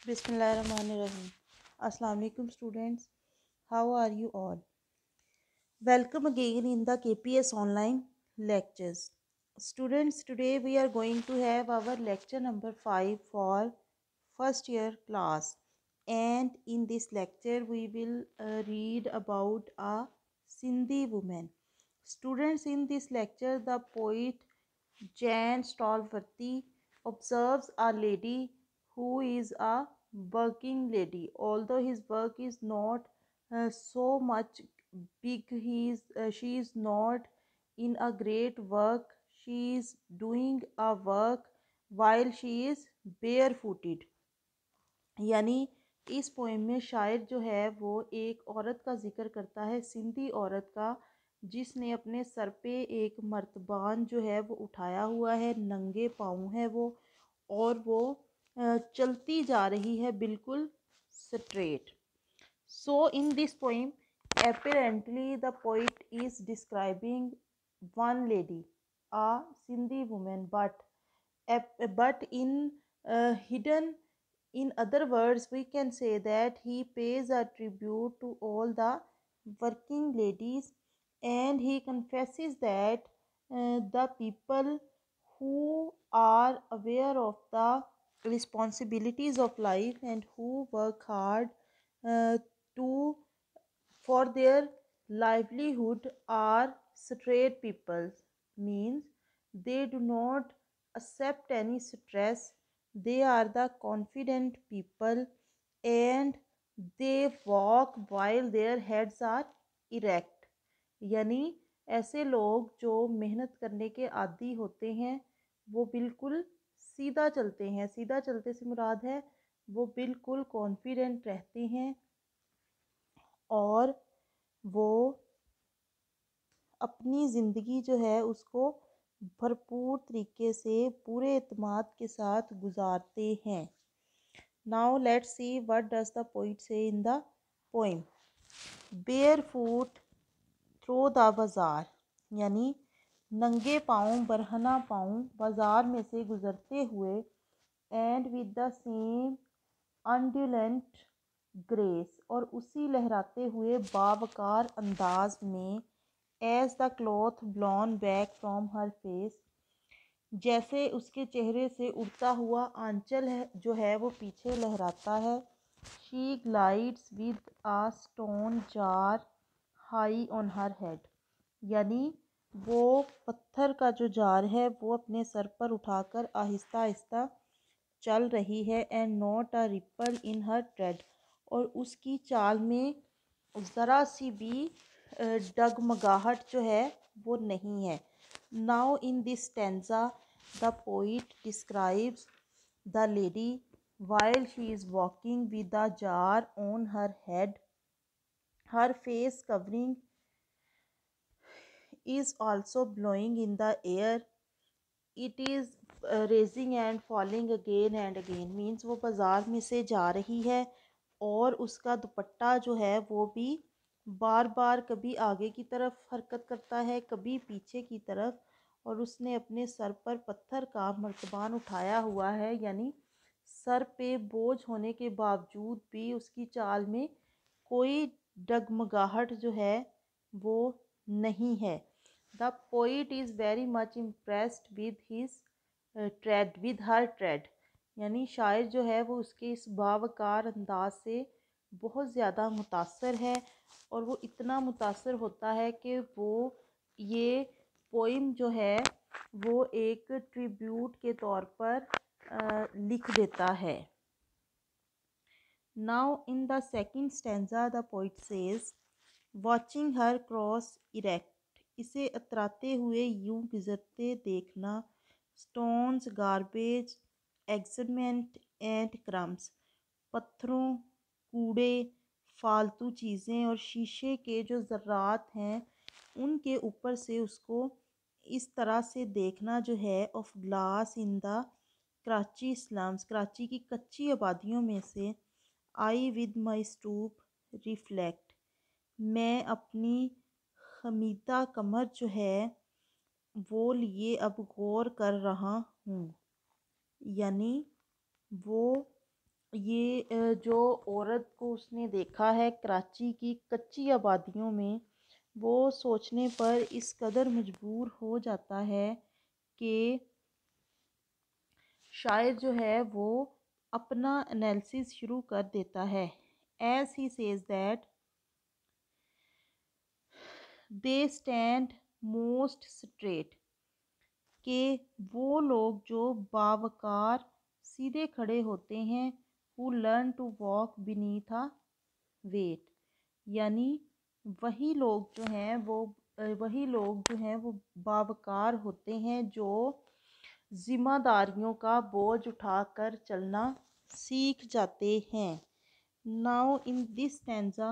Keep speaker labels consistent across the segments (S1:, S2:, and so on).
S1: Bismillahirrahmanirrahim. Assalamu alaikum students. How are you all? Welcome again in the KPS online lectures. Students, today we are going to have our lecture number 5 for first year class. And in this lecture we will read about a Sindhi woman. Students, in this lecture the poet Jan Stolverty observes a lady who is a working lady. Although his work is not so much big, she is not in a great work. She is doing a work while she is barefooted. यानी इस poem में शायर जो है वो एक औरत का जिक्र करता है, सिंधी औरत का, जिसने अपने सर पे एक मर्तबान जो है वो उठाया हुआ है, नंगे पाँव है वो, और वो चलती जा रही है बिल्कुल straight. So in this poem, apparently the poet is describing one lady, a Sindhi woman, but in hidden, in other words, we can say that he pays a tribute to all the working ladies, and he confesses that the people who are aware of the responsibilities of life and who work hard uh, to for their livelihood are straight people, means they do not accept any stress, they are the confident people, and they walk while their heads are erect. यानी ऐसे लोग जो मेहनत करने के आदी होते हैं वो बिल्कुल सीधा चलते हैं. सीधा चलते से मुराद है वो बिल्कुल कॉन्फिडेंट रहते हैं और वो अपनी ज़िंदगी जो है उसको भरपूर तरीके से पूरे एतमाद के साथ गुजारते हैं. Now let's see what does the poet say in the poem. Bare foot through the bazaar, यानी नंगे पाँव बरहना पाँव बाज़ार में से गुज़रते हुए, and with the same undulant grace, और उसी लहराते हुए बावकार अंदाज में, as the cloth blown back from her face, जैसे उसके चेहरे से उड़ता हुआ आंचल है जो है वो पीछे लहराता है. She glides with a stone jar high on her head, यानी वो पत्थर का जो जार है वो अपने सर पर उठाकर आहिस्ता आहिस्ता चल रही है. And not a ripple in her trade, और उसकी चाल में ज़रा सी भी डगमगाहट जो है वो नहीं है. Now in this stanza the poet describes the lady while she is walking with a jar on her head, her face covering is also blowing in the air, it is raising and falling again and again, means वो बाज़ार में से जा रही है और उसका दुपट्टा जो है वो भी बार बार कभी आगे की तरफ हरकत करता है कभी पीछे की तरफ, और उसने अपने सर पर पत्थर का मर्तबान उठाया हुआ है, यानी सर पे बोझ होने के बावजूद भी उसकी चाल में कोई डगमगाहट जो है वो नहीं है. The poet is very much impressed with his trade with her trade, यानी शायर जो है वो उसके इस बावकार अंदाज से बहुत ज़्यादा मुतासर है, और वो इतना मुतासर होता है कि वो ये पोइम जो है वो एक ट्रिब्यूट के तौर पर लिख देता है. Now in the second stanza the poet says watching her cross erect, इसे अतराते हुए यूं गुजरते देखना, स्टोन्स गार्बेज एक्समेंट एंड क्रम्स, पत्थरों कूड़े फालतू चीज़ें और शीशे के जो ज़र्रात हैं उनके ऊपर से उसको इस तरह से देखना जो है, of glass in the Karachi slums, Karachi की कच्ची आबादियों में से, आई विद माई स्टूप रिफ्लेक्ट, मैं अपनी खमीदा कमर जो है वो लिए अब गौर कर रहा हूँ, यानी वो जो औरत को उसने देखा है कराची की कच्ची आबादियों में, वो सोचने पर इस कदर मजबूर हो जाता है कि शायर जो है वो अपना एनालिसिस शुरू कर देता है। As he says that they stand most straight, कि वो लोग जो बावकार सीधे खड़े होते हैं, who learn to walk beneath a weight, यानी वही लोग जो हैं वो बावकार होते हैं जो जिम्मेदारियों का बोझ उठाकर चलना सीख जाते हैं। Now in this stanza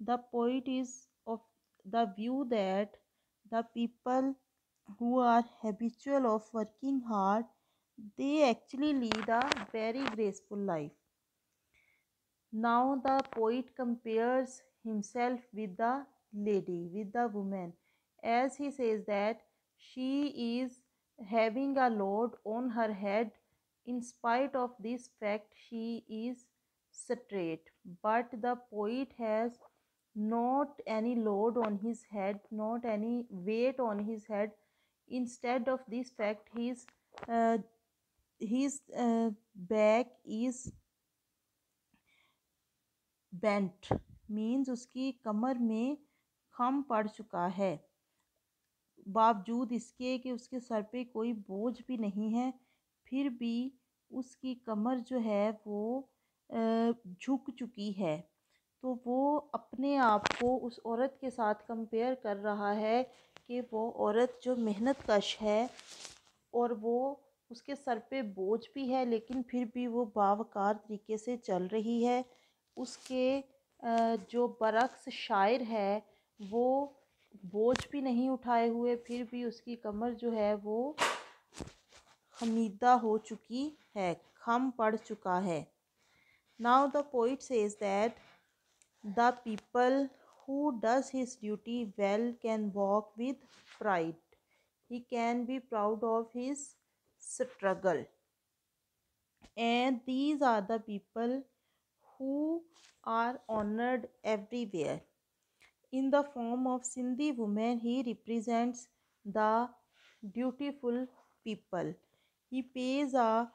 S1: the poet is of the view that the people who are habitual of working hard, they actually lead a very graceful life. Now the poet compares himself with the lady, with the woman, as he says that she is having a load on her head. In spite of this fact, she is straight. But the poet has not any load on his head, not any weight on his head. Instead of this fact, uh, his back is bent, means उसकी कमर में खम पड़ चुका है। बावजूद इसके कि उसके सर पे कोई बोझ भी नहीं है, फिर भी उसकी कमर जो है वो झुक चुकी है। तो वो अपने आप को उस औरत के साथ कंपेयर कर रहा है कि वो औरत जो मेहनत कश है और वो उसके सर पे बोझ भी है, लेकिन फिर भी वो बावकार तरीके से चल रही है। उसके जो बरक्स शायर है वो बोझ भी नहीं उठाए हुए, फिर भी उसकी कमर जो है वो खमीदा हो चुकी है, खम पड़ चुका है। Now the poet says that the people who does his duty well can walk with pride. He can be proud of his struggle. And these are the people who are honored everywhere. In the form of Sindhi woman, he represents the dutiful people. He pays a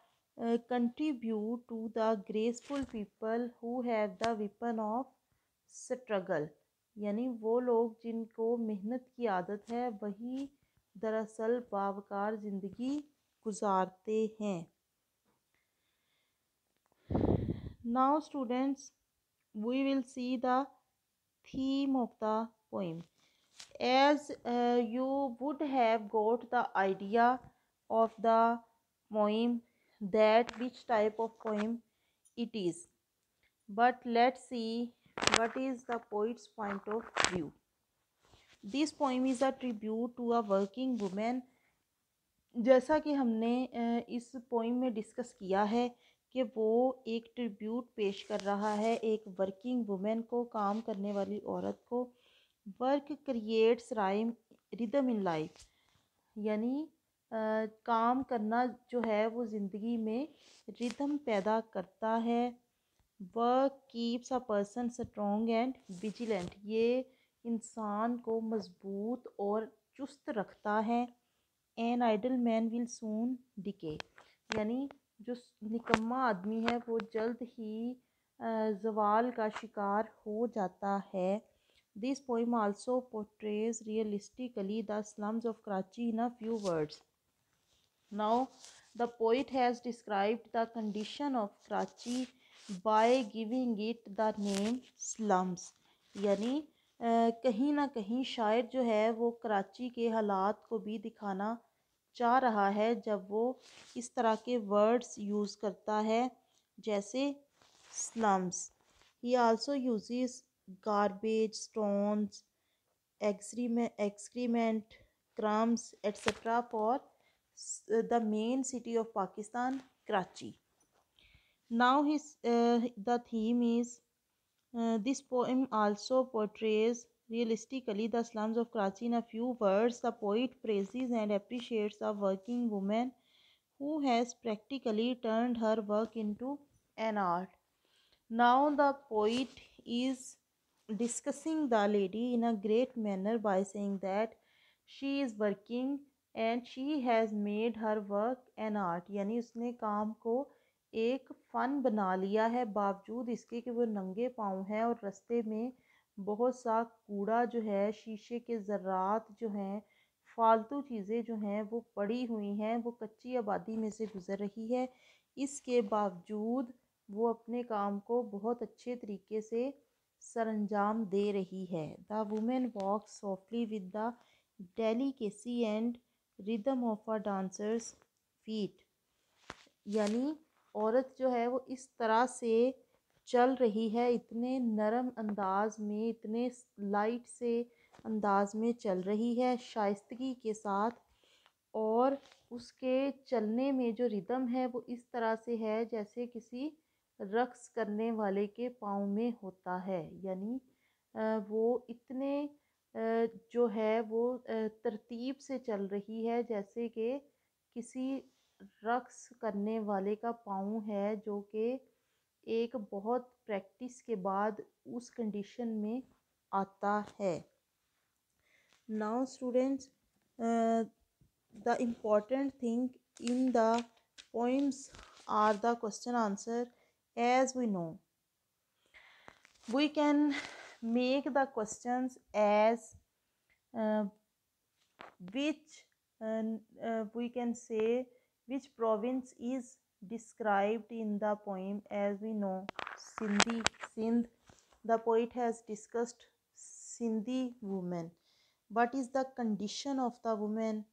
S1: contribute to the graceful people who have the weapon of struggle. यानी वो लोग जिनको मेहनत की आदत है वही दरअसल बावकार ज़िंदगी गुजारते हैं। Now students, we will see the theme of the poem. As you would have got the idea of the poem, that which type of poem it is, but let's see what is the poet's point of view. This poem is a tribute to a working woman. जैसा कि हमने इस poem में discuss किया है कि वो एक ट्रिब्यूट पेश कर रहा है एक वर्किंग वुमेन को, काम करने वाली औरत को। Work creates rhyme rhythm in life, यानी काम करना जो है वो ज़िंदगी में रिदम पैदा करता है। Work keeps a person strong and vigilant, ये इंसान को मज़बूत और चुस्त रखता है। An idle man will soon decay, यानी जो निकम्मा आदमी है वो जल्द ही जवाल का शिकार हो जाता है। This poem also portrays realistically the slums of Karachi in a few words. Now the poet has described the condition of Karachi by giving it the name slums, यानी कहीं ना कहीं शायर जो है वो कराची के हालात को भी दिखाना चाह रहा है जब वो इस तरह के वर्ड्स यूज़ करता है जैसे slums. He also uses garbage, stones, excrement, crumbs, etc. for the main city of Pakistan, Karachi. Now the theme is this poem also portrays realistically the slums of Karachi in a few words. The poet praises and appreciates a working woman who has practically turned her work into an art. Now the poet is discussing the lady in a great manner by saying that she is working and she has made her work an art, यानी उसने काम को एक फ़न बना लिया है बावजूद इसके कि वो नंगे पाँव है और रास्ते में बहुत सा कूड़ा जो है, शीशे के ज़र्रात जो हैं, फालतू चीज़ें जो हैं वो पड़ी हुई हैं, वो कच्ची आबादी में से गुज़र रही है। इसके बावजूद वो अपने काम को बहुत अच्छे तरीके से सरंजाम दे रही है। The women walk softly with the delicacy and rhythm of a dancers feet, यानी औरत जो है वो इस तरह से चल रही है, इतने नरम अंदाज में, इतने लाइट से अंदाज में चल रही है, शाइस्तगी के साथ। और उसके चलने में जो रिदम है वो इस तरह से है जैसे किसी रक्स करने वाले के पाँव में होता है, यानी वो इतने जो है वो तरतीब से चल रही है जैसे कि किसी रक्स करने वाले का पाँव है जो कि एक बहुत प्रैक्टिस के बाद उस कंडीशन में आता है। Now students, the important thing in the poems are the question answer. As we know, we can make the questions as uh, which we can say which province is described in the poem. As we know, Sindhi, Sindh, the poet has discussed Sindhi woman. What is the condition of the woman,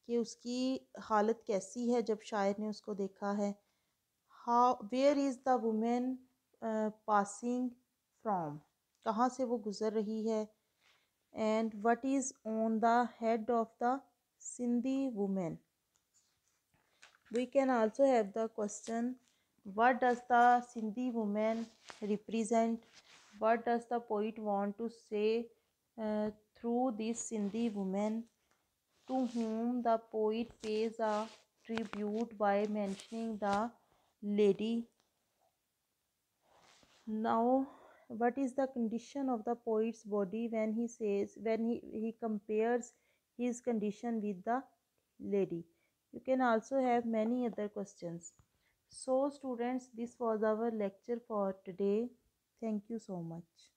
S1: कि उसकी हालत कैसी है जब शायर ने उसको देखा है। How where is the women passing from, कहाँ से वो गुज़र रही है। And what is on the head of the Sindhi women. We can also have the question, what does the Sindhi women represent, what does the poet want to say through this Sindhi women, to whom the poet pays a tribute by mentioning the lady. Now, what is the condition of the poet's body when he says, when he compares his condition with the lady. You can also have many other questions. So students, this was our lecture for today. Thank you so much.